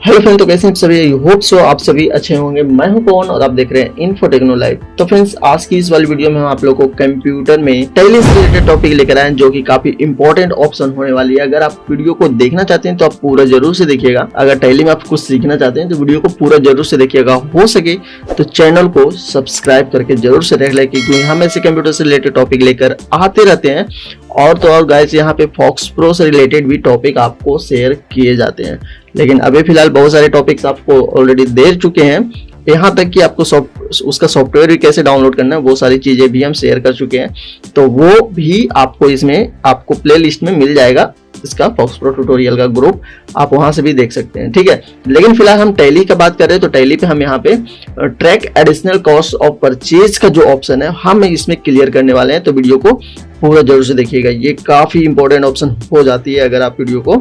Hello friend, तो कैसे हैं आप सभी। होप सो आप सभी अच्छे होंगे। मैं हूं पवन और आप देख रहे हैं इन्फो टेक्नो लाइव। तो फ्रेंड्स, आज की इस वाली वीडियो में हम आप लोगों को कंप्यूटर में टैली से रिलेटेड टॉपिक लेकर आए हैं, जो कि काफी इंपॉर्टेंट ऑप्शन होने वाली है। अगर आप वीडियो को देखना चाहते हैं तो आप पूरा जरूर से देखिएगा। अगर टैली में आप कुछ सीखना चाहते हैं तो वीडियो को पूरा जरूर से देखिएगा। हो सके तो चैनल को सब्सक्राइब करके जरूर से रख लें, क्योंकि हम ऐसे कंप्यूटर से रिलेटेड टॉपिक लेकर आते रहते हैं। और तो और गाइस, यहाँ पे फॉक्स प्रो से रिलेटेड भी टॉपिक आपको शेयर किए जाते हैं। लेकिन अभी फिलहाल बहुत सारे टॉपिक्स आपको ऑलरेडी दे चुके हैं, यहाँ तक कि आपको उसका सॉफ्टवेयर भी कैसे डाउनलोड करना है वो सारी चीजें भी हम शेयर कर चुके हैं। तो वो भी आपको इसमें आपको प्ले लिस्ट में मिल जाएगा। इसका फॉक्स प्रो ट्यूटोरियल का ग्रुप आप वहां से भी देख सकते हैं, ठीक है। लेकिन फिलहाल हम टैली का बात कर रहे हैं, तो टैली पे हम यहाँ पे track additional cost of purchase का जो ऑप्शन है हम इसमें क्लियर करने वाले हैं। तो वीडियो को पूरा जरूर से देखिएगा, ये काफी इंपॉर्टेंट ऑप्शन हो जाती है अगर आप वीडियो को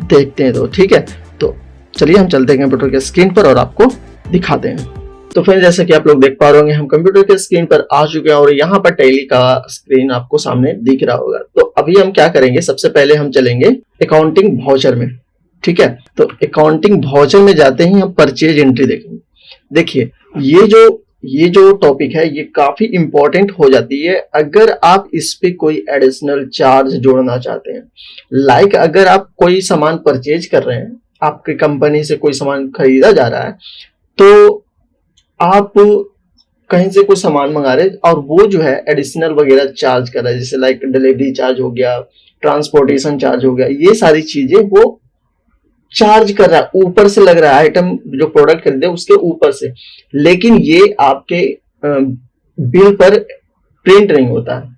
देखते हैं तो, ठीक है। तो चलिए हम चलते हैं कंप्यूटर के स्क्रीन पर और आपको दिखाते हैं। तो फ्रेंड्स, जैसे कि आप लोग देख पा रहे होंगे, हम कंप्यूटर के स्क्रीन पर आ चुके हैं और यहाँ पर टैली का स्क्रीन आपको सामने दिख रहा होगा। तो अभी हम क्या करेंगे, सबसे पहले हम चलेंगे अकाउंटिंग वाउचर में, ठीक है। तो अकाउंटिंग वाउचर में जाते ही हम परचेज एंट्री देखेंगे। देखिए, ये जो टॉपिक है ये काफी इंपॉर्टेंट हो जाती है अगर आप इस पे कोई एडिशनल चार्ज जोड़ना चाहते हैं। लाइक अगर आप कोई सामान परचेज कर रहे हैं, आपकी कंपनी से कोई सामान खरीदा जा रहा है, तो आप कहीं से कोई सामान मंगा रहे हैं और वो जो है एडिशनल वगैरह चार्ज कर रहा है, जैसे लाइक डिलीवरी चार्ज हो गया, ट्रांसपोर्टेशन चार्ज हो गया, ये सारी चीजें वो चार्ज कर रहा है, ऊपर से लग रहा है आइटम जो प्रोडक्ट खरीदे उसके ऊपर से। लेकिन ये आपके बिल पर प्रिंट नहीं होता है,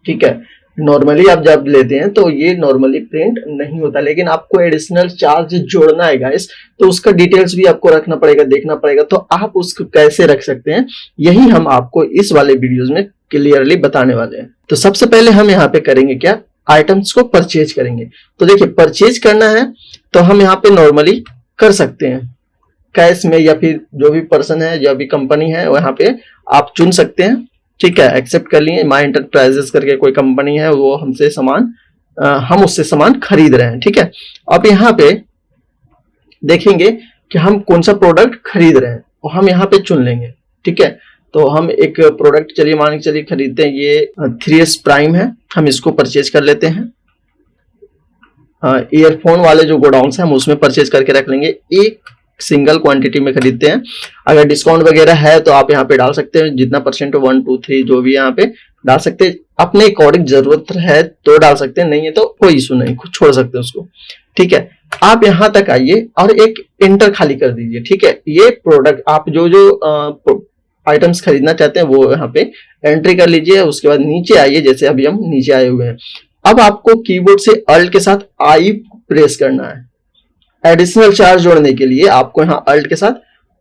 ठीक है। नॉर्मली आप जब लेते हैं तो ये नॉर्मली प्रिंट नहीं होता, लेकिन आपको एडिशनल चार्ज जोड़ना है गाइस, तो उसका डिटेल्स भी आपको रखना पड़ेगा, देखना पड़ेगा। तो आप उसको कैसे रख सकते हैं, यही हम आपको इस वाले वीडियोस में क्लियरली बताने वाले हैं। तो सबसे पहले हम यहाँ पे करेंगे क्या, आइटम्स को परचेज करेंगे। तो देखिए, परचेज करना है तो हम यहाँ पे नॉर्मली कर सकते हैं कैश में, या फिर जो भी पर्सन है, जो भी कंपनी है वहां पे आप चुन सकते हैं, ठीक है। एक्सेप्ट कर लिए, माई एंटरप्राइजेस करके कोई कंपनी है, वो हमसे सामान हम उससे सामान खरीद रहे हैं, ठीक है। अब यहाँ पे देखेंगे कि हम कौन सा प्रोडक्ट खरीद रहे हैं और हम यहाँ पे चुन लेंगे, ठीक है। तो हम एक प्रोडक्ट चलिए मान के चलिए खरीदते हैं, ये 3S प्राइम है, हम इसको परचेज कर लेते हैं। ईयरफोन वाले जो गोडाउन्स हैं हम उसमें परचेज करके रख लेंगे, एक सिंगल क्वांटिटी में खरीदते हैं। अगर डिस्काउंट वगैरह है तो आप यहाँ पे डाल सकते हैं, जितना परसेंट 1 2 3 जो भी यहाँ पे डाल सकते हैं, अपने अकॉर्डिंग जरूरत है तो डाल सकते हैं, नहीं है तो कोई इशू नहीं, खुद छोड़ सकते हैं उसको, ठीक है। आप यहाँ तक आइए और एक एंटर खाली कर दीजिए, ठीक है। ये प्रोडक्ट आप जो आइटम्स खरीदना चाहते हैं वो यहाँ पे एंट्री कर लीजिए। उसके बाद नीचे आइए, जैसे अभी हम नीचे आए हुए हैं। अब आपको कीबोर्ड से अल्ट के साथ आई प्रेस करना है। एडिशनल चार्ज जोड़ने के लिए आपको यहाँ अल्ट के साथ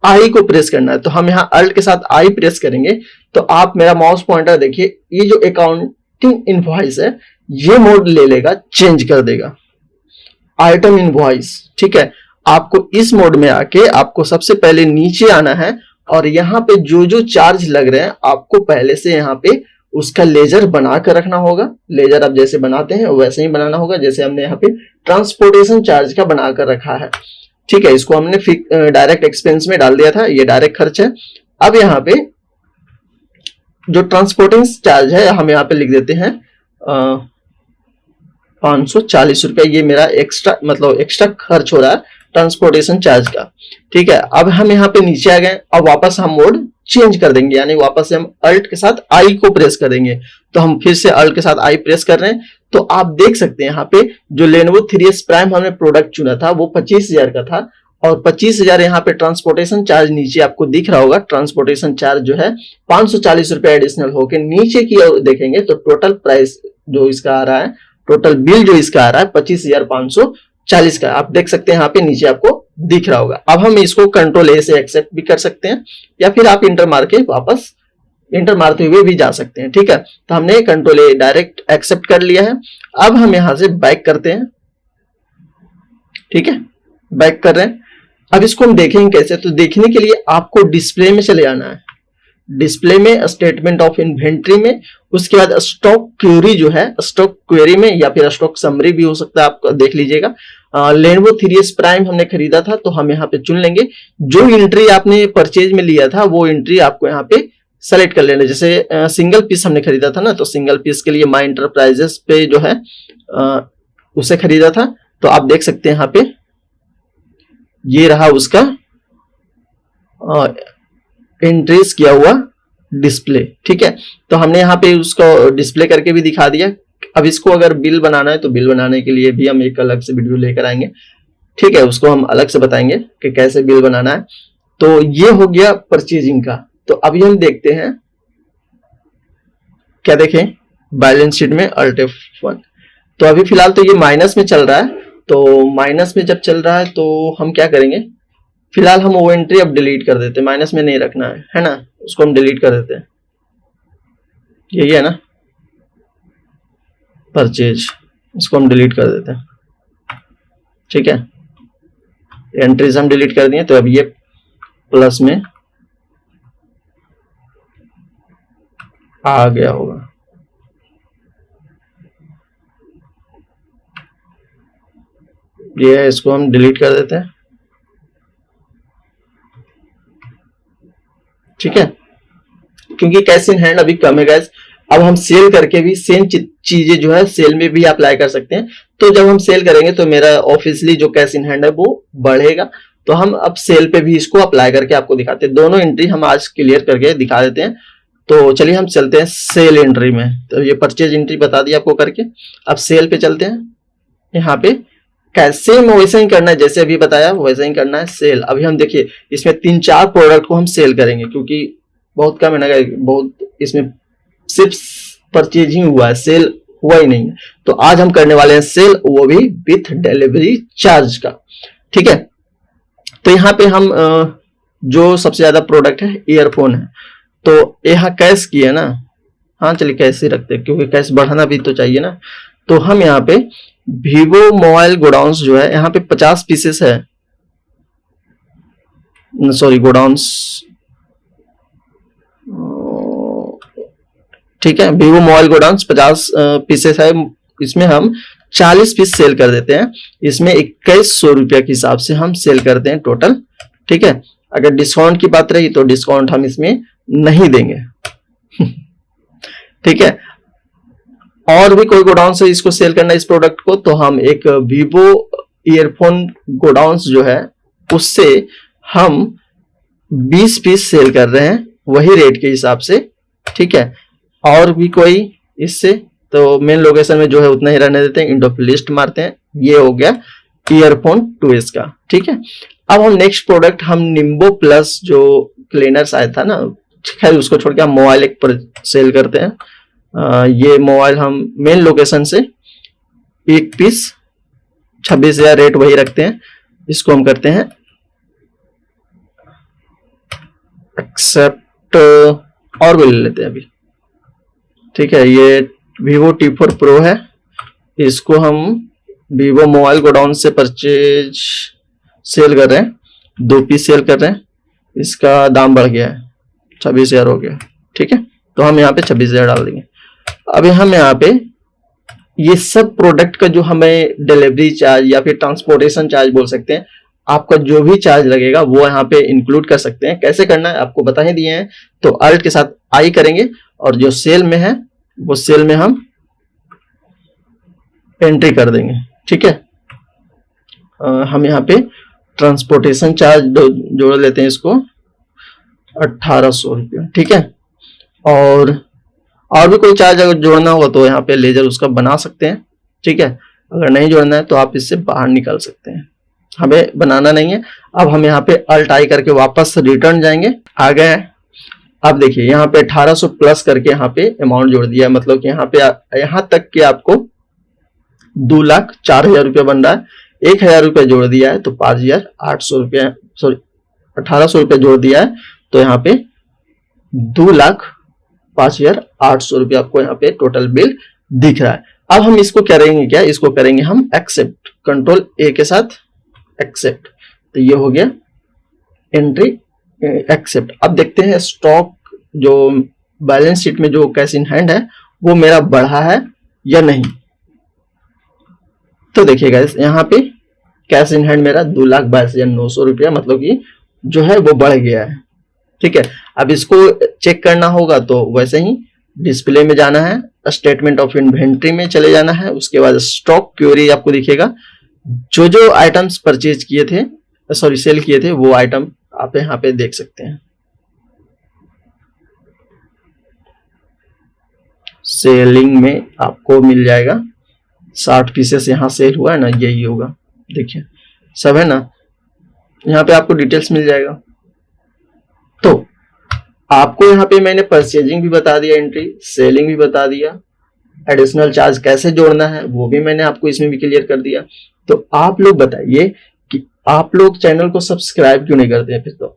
आई को प्रेस करना है। तो हम यहाँ अल्ट के साथ आई प्रेस करेंगे तो आप मेरा माउस पॉइंटर देखिए, ये जो अकाउंटिंग इनवॉइस है ये मोड ले लेगा, चेंज कर देगा आइटम इनवॉइस, ठीक है। आपको इस मोड में आके आपको सबसे पहले नीचे आना है और यहाँ पे जो जो चार्ज लग रहे हैं आपको पहले से यहाँ पे उसका लेजर बना कर रखना होगा। लेजर आप जैसे बनाते हैं वैसे ही बनाना होगा, जैसे हमने यहाँ पे ट्रांसपोर्टेशन चार्ज का बनाकर रखा है, ठीक है। इसको हमने डायरेक्ट एक्सपेंस में डाल दिया था, ये डायरेक्ट खर्च है। अब यहाँ पे जो ट्रांसपोर्टिंग चार्ज है हम यहाँ पे लिख देते हैं 540 रुपए, ये मेरा एक्स्ट्रा मतलब एक्स्ट्रा खर्च हो रहा है ट्रांसपोर्टेशन चार्ज का, ठीक है। अब हम यहाँ पे नीचे आ गए और वापस हम मोड चेंज कर देंगे, यानी वापस से हम अल्ट के साथ आई को प्रेस कर देंगे। तो हम फिर से अल्ट के साथ आई प्रेस कर रहे हैं। तो आप देख सकते हैं यहाँ पे जो लेनोवो 3S प्राइम हमने प्रोडक्ट चुना था वो 25,000 का था, और 25,000 यहाँ पे ट्रांसपोर्टेशन चार्ज नीचे आपको दिख रहा होगा। ट्रांसपोर्टेशन चार्ज जो है 540 रुपए एडिशनल होके नीचे की ओर देखेंगे तो टोटल प्राइस जो इसका आ रहा है, टोटल बिल जो इसका आ रहा है 25,540 का, आप देख सकते हैं यहाँ पे नीचे आपको दिख रहा होगा। अब हम इसको कंट्रोल ए से एक्सेप्ट भी कर सकते हैं, या फिर आप इंटर मार के वापस इंटर मारते हुए भी जा सकते हैं, ठीक है। तो हमने कंट्रोल ए डायरेक्ट एक्सेप्ट कर लिया है। अब हम यहां से बैक करते हैं, ठीक है, बैक कर रहे हैं। अब इसको हम देखेंगे कैसे, तो देखने के लिए आपको डिस्प्ले में चले आना है। डिस्प्ले में, स्टेटमेंट ऑफ इन्वेंट्री में, उसके बाद स्टॉक क्वेरी जो है, स्टॉक क्वेरी में या फिर स्टॉक समरी भी हो सकता है, आप देख लीजिएगा। लेनोवो 3S प्राइम हमने खरीदा था, तो हम यहाँ पे चुन लेंगे। जो एंट्री आपने परचेज में लिया था वो एंट्री आपको यहाँ पे सेलेक्ट कर लेना। जैसे सिंगल पीस हमने खरीदा था ना, तो सिंगल पीस के लिए माई इंटरप्राइजेस पे जो है उसे खरीदा था। तो आप देख सकते हैं यहाँ पे ये रहा उसका एंट्रीज किया हुआ डिस्प्ले। ठीक है, तो हमने यहाँ पे उसको डिस्प्ले करके भी दिखा दिया। अब इसको अगर बिल बनाना है तो बिल बनाने के लिए भी हम एक अलग से वीडियो लेकर आएंगे। ठीक है, उसको हम अलग से बताएंगे कि कैसे बिल बनाना है। तो ये हो गया परचेजिंग का। तो अभी हम देखते हैं, क्या देखें, बैलेंस शीट में अल्ट F1। तो अभी फिलहाल तो ये माइनस में चल रहा है। तो माइनस में जब चल रहा है तो हम क्या करेंगे, फिलहाल हम वो एंट्री अब डिलीट कर देते हैं, माइनस में नहीं रखना है ना, उसको हम डिलीट कर देते हैं। यही है ना परचेज, इसको हम डिलीट कर देते हैं। ठीक है, एंट्रीज हम डिलीट कर दिए। तो अब ये प्लस में आ गया होगा। ये है, इसको हम डिलीट कर देते हैं। ठीक है, क्योंकि कैश इन हैंड अभी कम है गाइस। अब हम सेल करके भी सेम चीजें जो है सेल में भी अप्लाई कर सकते हैं। तो जब हम सेल करेंगे तो मेरा ऑफिशियली जो कैश इन हैंड है वो बढ़ेगा। तो हम अब सेल पे भी इसको अप्लाई करके आपको दिखाते हैं। दोनों एंट्री हम आज क्लियर करके दिखा देते हैं। तो चलिए हम चलते हैं सेल एंट्री में। तो ये परचेज एंट्री बता दी आपको करके। अब सेल पे चलते हैं। यहाँ पे कैसे वैसे ही करना है, जैसे अभी बताया वैसे ही करना है सेल। अभी हम देखिए इसमें 3-4 प्रोडक्ट को हम सेल करेंगे, क्योंकि बहुत कम है ना, बहुत इसमें सिर्फ परचेजिंग हुआ है, सेल हुआ ही नहीं है। तो आज हम करने वाले हैं सेल, वो भी विथ डिलीवरी चार्ज का। ठीक है, तो यहाँ पे हम जो सबसे ज्यादा प्रोडक्ट है ईयरफोन है, तो यहाँ कैश की है ना। हाँ चलिए कैश ही रखते हैं, क्योंकि कैश बढ़ाना भी तो चाहिए ना। तो हम यहाँ पे वीवो मोबाइल गोडाउंस जो है, यहाँ पे 50 पीसेस है, सॉरी गोडाउंस, ठीक है, वीवो मोबाइल गोडाउंस 50 पीसेस है। इसमें हम 40 पीस सेल कर देते हैं। इसमें 2100 रुपया के हिसाब से हम सेल करते हैं टोटल। ठीक है, अगर डिस्काउंट की बात रही तो डिस्काउंट हम इसमें नहीं देंगे। ठीक है, और भी कोई गोडाउन से इसको सेल करना है इस प्रोडक्ट को, तो हम एक वीवो ईयरफोन गोडाउंस जो है उससे हम 20 पीस सेल कर रहे हैं, वही रेट के हिसाब से। ठीक है, और भी कोई इससे, तो मेन लोकेशन में जो है उतना ही रहने देते हैं, इंडो पे लिस्ट मारते हैं। ये हो गया ईयरफोन 2S का। ठीक है, अब हम नेक्स्ट प्रोडक्ट हम निम्बो प्लस जो क्लीनर्स आया था ना, खैर उसको छोड़ के हम मोबाइल एक पर सेल करते हैं। ये मोबाइल हम मेन लोकेशन से एक पीस 26,000 रेट वही रखते हैं। इसको हम करते हैं एक्सेप्ट, और भी ले लेते हैं अभी। ठीक है, ये Vivo T4 Pro है। इसको हम Vivo मोबाइल गोडाउन से परचेज सेल कर रहे हैं, 2 पीस सेल कर रहे हैं। इसका दाम बढ़ गया है, 26,000 हो गया। ठीक है, तो हम यहाँ पे 26,000 डाल देंगे। अभी हम यहाँ पे ये सब प्रोडक्ट का जो हमें डिलीवरी चार्ज या फिर ट्रांसपोर्टेशन चार्ज बोल सकते हैं, आपका जो भी चार्ज लगेगा वो यहाँ पे इंक्लूड कर सकते हैं। कैसे करना है आपको बता ही दिए हैं। तो अल्ट के साथ आई करेंगे, और जो सेल में है वो सेल में हम एंट्री कर देंगे। ठीक है, हम यहाँ पे ट्रांसपोर्टेशन चार्ज जोड़ लेते हैं, इसको 1800 रुपया। ठीक है, और भी कोई चार्ज अगर जोड़ना होगा तो यहाँ पे लेजर उसका बना सकते हैं। ठीक है, अगर नहीं जोड़ना है तो आप इससे बाहर निकल सकते हैं, हमें बनाना नहीं है। अब हम यहाँ पे अल्ट आई करके वापस रिटर्न जाएंगे। आ गए हैं। अब देखिए यहाँ पे 1800 प्लस करके यहाँ पे अमाउंट जोड़ दिया है, मतलब कि यहाँ पे यहाँ तक कि आपको 2,04,000 रुपया बन रहा है। 1,000 रुपया जोड़ दिया है तो 5,800 रुपया, सॉरी 1,800 रुपया जोड़ दिया है तो यहाँ पे 2,05,800 रुपया आपको यहाँ पे टोटल बिल दिख रहा है। अब हम इसको करेंगे क्या, इसको करेंगे हम एक्सेप्ट, कंट्रोल ए के साथ एक्सेप्ट। तो ये हो गया एंट्री एक्सेप्ट। अब देखते हैं स्टॉक जो बैलेंस शीट में जो कैश इन हैंड है वो मेरा बढ़ा है या नहीं। तो देखिएगा यहाँ पे कैश इन हैंड मेरा 2,22,900 रुपया मतलब कि जो है वो बढ़ गया है। ठीक है, अब इसको चेक करना होगा तो वैसे ही डिस्प्ले में जाना है, स्टेटमेंट ऑफ इन्वेंट्री में चले जाना है, उसके बाद स्टॉक क्वेरी आपको दिखेगा। जो जो आइटम्स परचेज किए थे, सॉरी सेल किए थे, वो आइटम आप यहाँ पे देख सकते हैं। सेलिंग में आपको मिल जाएगा 60 पीसेस यहाँ सेल हुआ है ना, यही होगा, देखिए सब है ना, यहाँ पे आपको डिटेल्स मिल जाएगा। तो आपको यहाँ पे मैंने परचेजिंग भी बता दिया, एंट्री सेलिंग भी बता दिया, एडिशनल चार्ज कैसे जोड़ना है वो भी मैंने आपको इसमें भी क्लियर कर दिया। तो आप लोग बताइए कि आप लोग चैनल को सब्सक्राइब क्यों नहीं करते हैं फिर? तो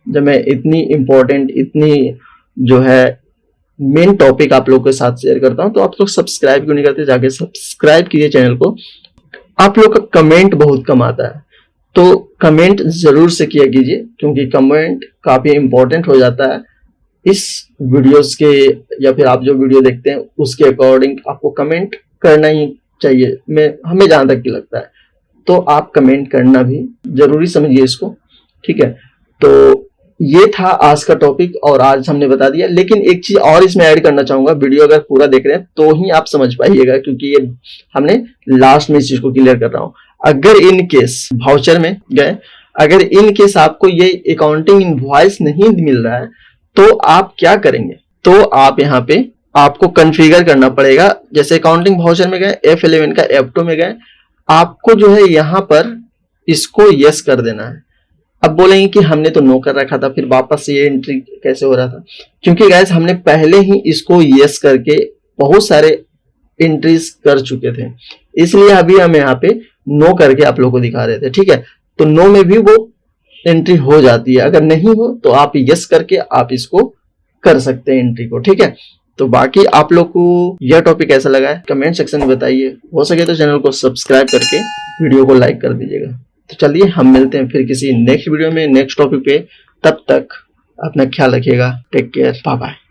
जब मैं इतनी इंपॉर्टेंट, इतनी जो है मेन टॉपिक आप लोग के साथ शेयर करता हूं, तो आप लोग सब्सक्राइब क्यों नहीं करते? जाके सब्सक्राइब कीजिए चैनल को। आप लोग का कमेंट बहुत कम आता है, तो कमेंट जरूर से किया कीजिए, क्योंकि कमेंट काफी इंपॉर्टेंट हो जाता है इस वीडियोस के, या फिर आप जो वीडियो देखते हैं उसके अकॉर्डिंग आपको कमेंट करना ही चाहिए, हमें जहां तक की लगता है। तो आप कमेंट करना भी जरूरी समझिए इसको, ठीक है। तो ये था आज का टॉपिक और आज हमने बता दिया, लेकिन एक चीज और इसमें ऐड करना चाहूंगा, वीडियो अगर पूरा देख रहे हैं तो ही आप समझ पाइएगा, क्योंकि ये हमने लास्ट में इस चीज को क्लियर कर रहा हूं। अगर इन केस वाउचर में गए, अगर इन केस आपको ये अकाउंटिंग इनवॉइस नहीं मिल रहा है तो आप क्या करेंगे? तो आप यहाँ पे आपको कॉन्फ़िगर करना पड़ेगा। जैसे अकाउंटिंग वाउचर में गए, F11 का F2 में गए, आपको जो है यहाँ पर इसको यस कर देना है। अब बोलेंगे कि हमने तो नो कर रखा था, फिर वापस से ये एंट्री कैसे हो रहा था? क्योंकि गाइस हमने पहले ही इसको यस करके बहुत सारे एंट्रीज कर चुके थे, इसलिए अभी हम यहाँ पे नो करके आप लोगों को दिखा रहे थे, ठीक है। तो नो में भी वो एंट्री हो जाती है, अगर नहीं हो तो आप यस करके आप इसको कर सकते हैं एंट्री को, ठीक है। तो बाकी आप लोग को यह टॉपिक कैसा लगा है कमेंट सेक्शन में बताइए। हो सके तो चैनल को सब्सक्राइब करके वीडियो को लाइक कर दीजिएगा। तो चलिए हम मिलते हैं फिर किसी नेक्स्ट वीडियो में, नेक्स्ट टॉपिक पे। तब तक अपना ख्याल रखिएगा। Take care, bye bye.